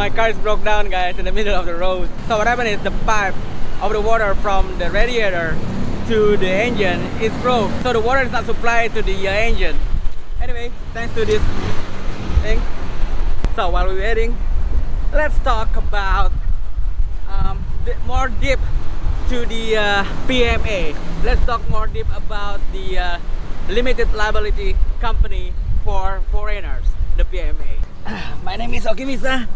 My car is broke down, guys, in the middle of the road. So what happened is the pipe of the water from the radiator to the engine is broke. So the water is not supplied to the engine. Anyway, thanks to this thing. So while we're waiting, let's talk about more deep to the PMA. Let's talk more deep about the Limited Liability Company for foreigners, the PMA. My name is Oki Misa.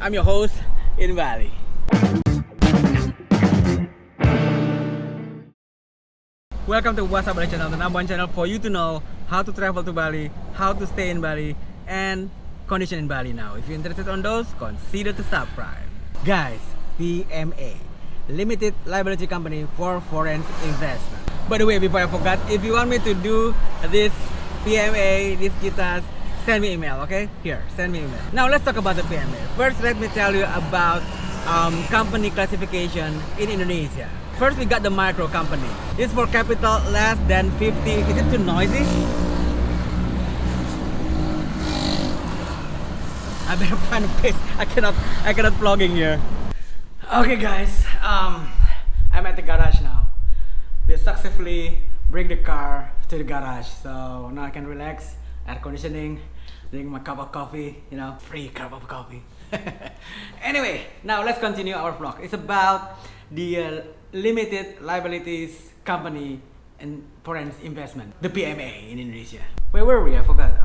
I'm your host in Bali. Welcome to What's Up Bali channel, the number one channel for you to know how to travel to Bali, how to stay in Bali, and condition in Bali now. If you're interested on those, consider to subscribe. Guys, PMA, Limited Liability Company for Foreign Investment. By the way, before I forgot, if you want me to do this PMA, these guitars, send me email, okay? Here, send me email. Now let's talk about the PMA. First, let me tell you about company classification in Indonesia. First, we got the micro company. It's for capital less than 50. Is it too noisy? I better find a place. I cannot vlog in here. Okay, guys. I'm at the garage now. We successfully bring the car to the garage, so now I can relax. Air conditioning, drink my cup of coffee. You know, free cup of coffee. Anyway, now let's continue our vlog. It's about the Limited Liabilities Company and Foreign Investment, the PMA in Indonesia. Where were we? I forgot.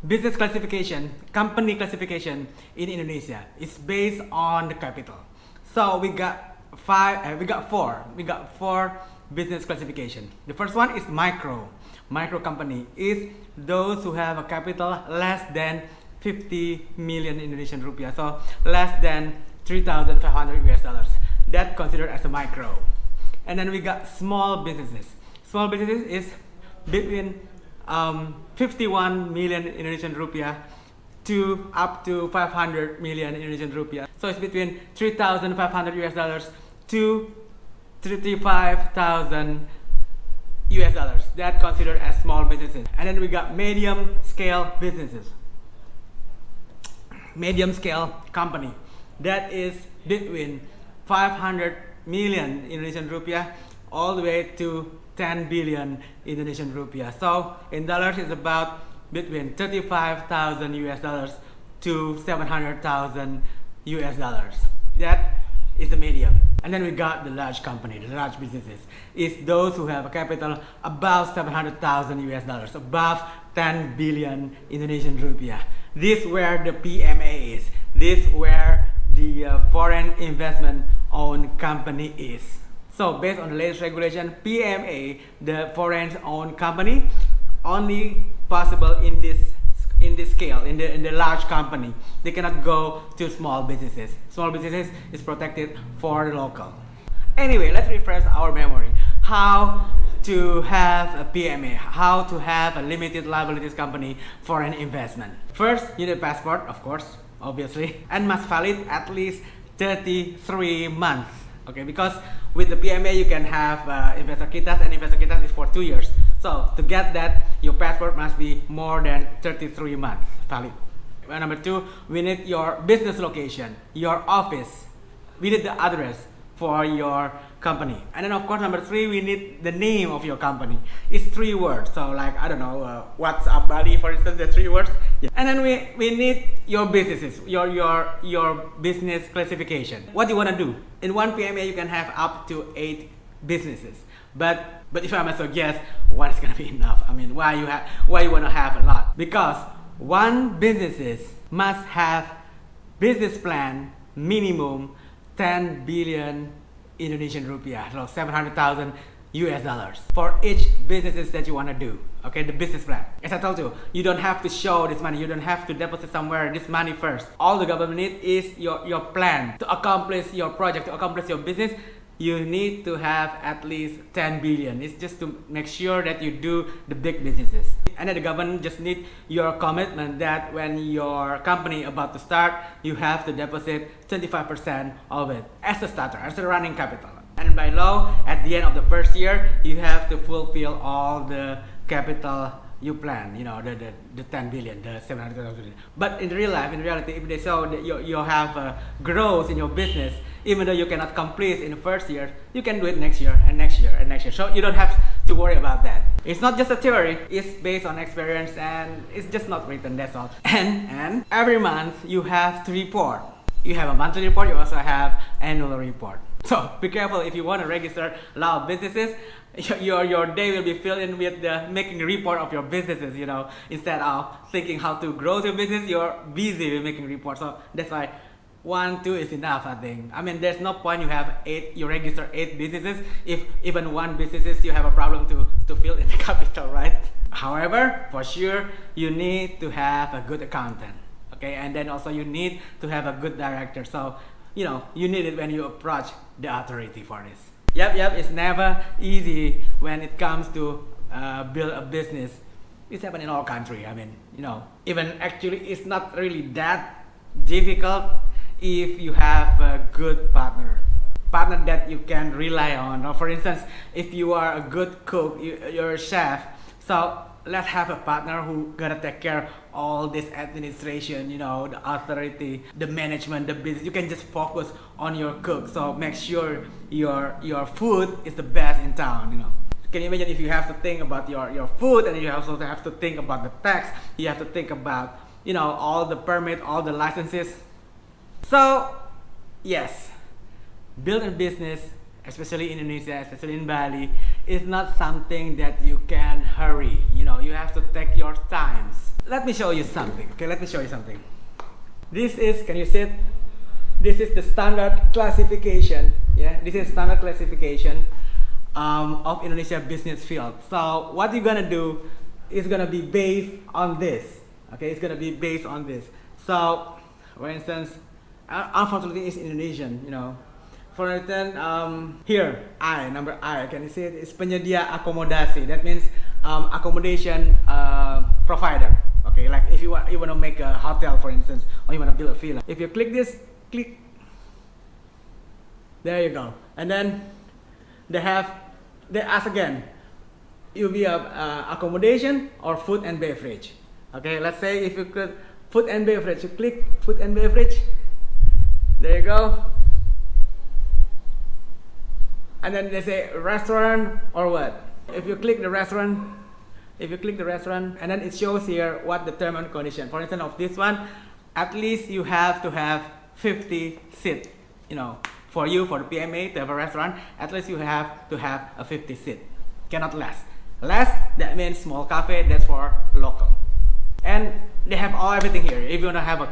Business classification, company classification in Indonesia is based on the capital. So we got four business classification. The first one is micro. Micro company is those who have a capital less than 50 million Indonesian rupiah, so less than 3,500 US dollars. That considered as a micro. And then we got small businesses. Small businesses is between 51 million Indonesian rupiah to up to 500 million Indonesian rupiah. So it's between 3,500 US dollars to 35,000 US dollars. That considered as small businesses. And then we got medium scale businesses. Medium scale company. That is between 500 million Indonesian rupiah all the way to 10 billion Indonesian rupiah. So in dollars, it's about between 35,000 US dollars to 700,000 US dollars. That is the medium. And then we got the large company, the large businesses. It's those who have a capital above 700,000 US dollars, above 10 billion Indonesian rupiah. This where the PMA is. This where the foreign investment owned company is. So based on the latest regulation, PMA, the foreign owned company, only possible in this scale, in the large company. They cannot go to small businesses. Small businesses is protected for the local. Anyway, let's refresh our memory. How to have a PMA, how to have a limited liabilities company for an investment. First, you need a passport, of course, obviously, and must valid at least 33 months. Okay, because with the PMA you can have investor kitas, and investor kitas is for 2 years. So to get that, your passport must be more than 33 months valid. Number two, we need your business location, your office. We need the address for your company. And then of course number three, we need the name of your company. It's 3 words. So like, I don't know, What's Up Bali, for instance, the 3 words. Yeah. And then we need your businesses, your business classification. What do you want to do? In one PMA you can have up to 8 businesses. But if I must guess, one is gonna be enough. I mean, why you want to have a lot? Because one businesses must have business plan minimum 10 billion Indonesian rupiah, so 700,000 US dollars for each businesses that you want to do. Okay, the business plan. As I told you, you don't have to show this money. You don't have to deposit somewhere this money first. All the government needs is your plan to accomplish your project, to accomplish your business. You need to have at least 10 billion. It's just to make sure that you do the big businesses. And then the government just need your commitment that when your company about to start, you have to deposit 25% of it as a starter, as a running capital. And by law, at the end of the first year, you have to fulfill all the capital you plan, the 10 billion, the 700,000. But in real life, in reality, if they show that you have growth in your business, even though you cannot complete in the first year, you can do it next year and next year and next year. So you don't have to worry about that. It's not just a theory, it's based on experience, and it's just not written, that's all. And every month you have to report. You have a monthly report, you also have annual report. So be careful if you want to register a lot of businesses. Your day will be filled in with making a report of your businesses, instead of thinking how to grow your business, you're busy with making reports. So that's why 1, 2 is enough, I think. I mean, there's no point you register 8 businesses if even one businesses you have a problem to fill in the capital, right? However, for sure, you need to have a good accountant, okay? And then also you need to have a good director. So, you need it when you approach the authority for this. Yep, it's never easy when it comes to build a business. It's happening in all countries. I mean, even actually it's not really that difficult if you have a good partner that you can rely on. Or for instance, if you are a good cook, you're a chef, so let's have a partner who gonna take care of all this administration, the authority, the management, the business. You can just focus on your cook. So make sure your food is the best in town. Can you imagine if you have to think about your food, and you also have to think about the tax, you have to think about all the permit, all the licenses. So yes, build a business, especially in Indonesia, especially in Bali, is not something that you can hurry. You have to take your times. Let me show you something. Okay, let me show you something. This is, can you see it? This is the standard classification. Yeah, this is standard classification of Indonesia business field. So what you're gonna do is gonna be based on this. Okay, it's gonna be based on this. So, for instance, unfortunately, it's Indonesian. For instance, here, number I, can you see it? It's penyedia akomodasi. That means accommodation provider. Okay, like if you want to make a hotel, for instance, or you want to build a villa. If you click this, there you go. And then they ask again, you'll be accommodation or food and beverage. Okay, let's say if you could food and beverage, you click food and beverage. There you go. And then they say restaurant or what. If you click the restaurant, and then it shows here what the term and condition. For instance, of this one, at least you have to have 50 seats. For the PMA to have a restaurant, at least you have to have a 50 seat. Cannot less. Less, that means small cafe. That's for local. And they have everything here. If you wanna have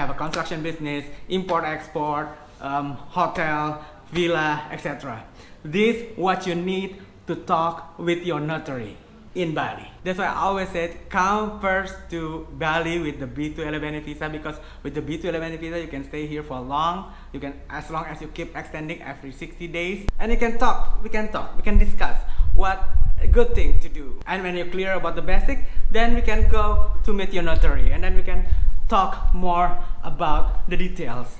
a construction business, import export, hotel, villa, etc. This what you need to talk with your notary in Bali. That's why I always said come first to Bali with the B211 visa, because with the B211 visa you can stay here for long. You can, as long as you keep extending every 60 days, and you can talk. We can discuss what a good thing to do. And when you're clear about the basic, then we can go to meet your notary, and then we can talk more about the details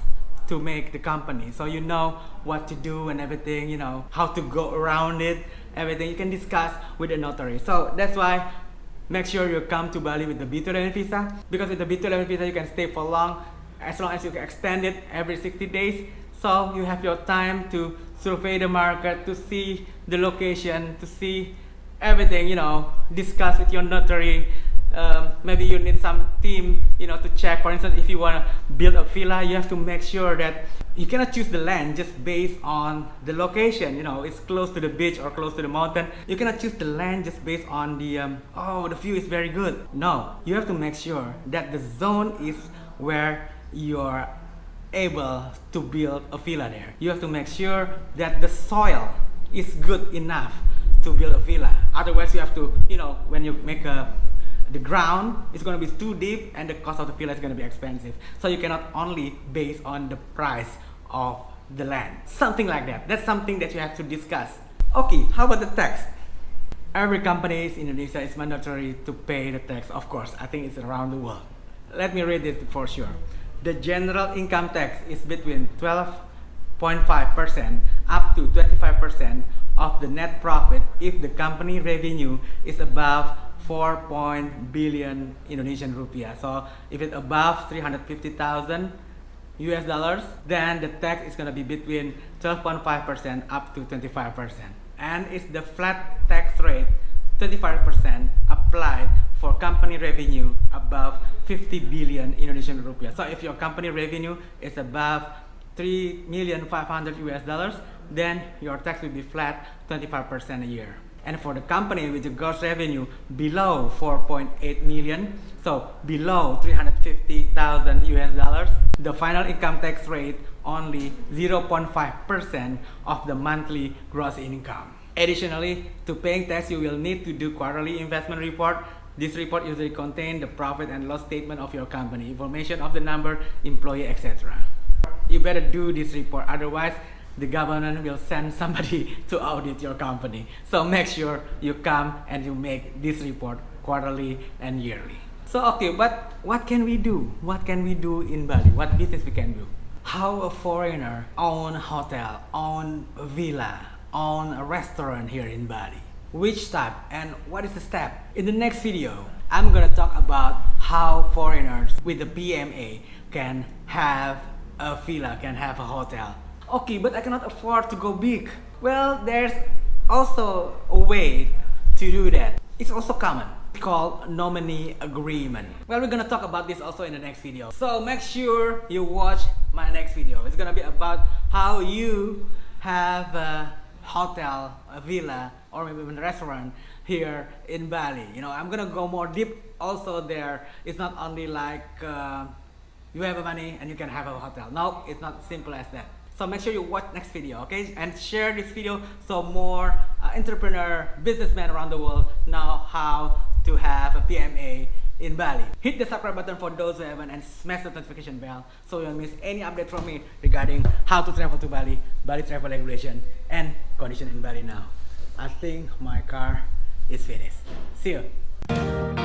to make the company, so you know what to do and everything, how to go around it, everything you can discuss with the notary. So that's why make sure you come to Bali with the B211 visa, because with the B211 visa you can stay for long as you can extend it every 60 days. So you have your time to survey the market, to see the location, to see everything, discuss with your notary. Maybe you need some team, to check. For instance, if you want to build a villa, you have to make sure that you cannot choose the land just based on the location. It's close to the beach or close to the mountain. You cannot choose the land just based on the view is very good. No, you have to make sure that the zone is where you're able to build a villa there. You have to make sure that the soil is good enough to build a villa. Otherwise, you have to, when you make the ground is going to be too deep, and the cost of the villa is going to be expensive. So you cannot only base on the price of the land. Something like that. That's something that you have to discuss. Okay, how about the tax? Every company in Indonesia is mandatory to pay the tax. Of course, I think it's around the world. Let me read it for sure. The general income tax is between 12.5% up to 25% of the net profit if the company revenue is above 4 billion Indonesian rupiah. So if it's above 350,000 US dollars, then the tax is gonna be between 12.5% up to 25%. And it's the flat tax rate, 25% applied for company revenue above 50 billion Indonesian rupiah. So if your company revenue is above 3,500,000 US dollars, then your tax will be flat 25% a year. And for the company with the gross revenue below 4.8 million, so below 350,000 US dollars, the final income tax rate only 0.5% of the monthly gross income. Additionally, to paying tax, you will need to do quarterly investment report. This report usually contains the profit and loss statement of your company, information of the number, employee, etc. You better do this report, otherwise the government will send somebody to audit your company. So make sure you come and you make this report quarterly and yearly. So okay, but what can we do? What can we do in Bali? What business we can do? How a foreigner own a hotel, own a villa, own a restaurant here in Bali? Which type and what is the step? In the next video, I'm gonna talk about how foreigners with the PMA can have a villa, can have a hotel. Okay, but I cannot afford to go big. Well, there's also a way to do that. It's also common. It's called nominee agreement. Well, we're gonna talk about this also in the next video. So make sure you watch my next video. It's gonna be about how you have a hotel, a villa, or maybe even a restaurant here in Bali. You know, I'm gonna go more deep also there. It's not only like you have money and you can have a hotel. No, it's not simple as that. So make sure you watch next video, okay? And share this video so more entrepreneur, businessmen around the world know how to have a PMA in Bali. Hit the subscribe button for those who haven't and smash the notification bell so you don't miss any update from me regarding how to travel to Bali, Bali travel regulation, and condition in Bali now. I think my car is finished. See you.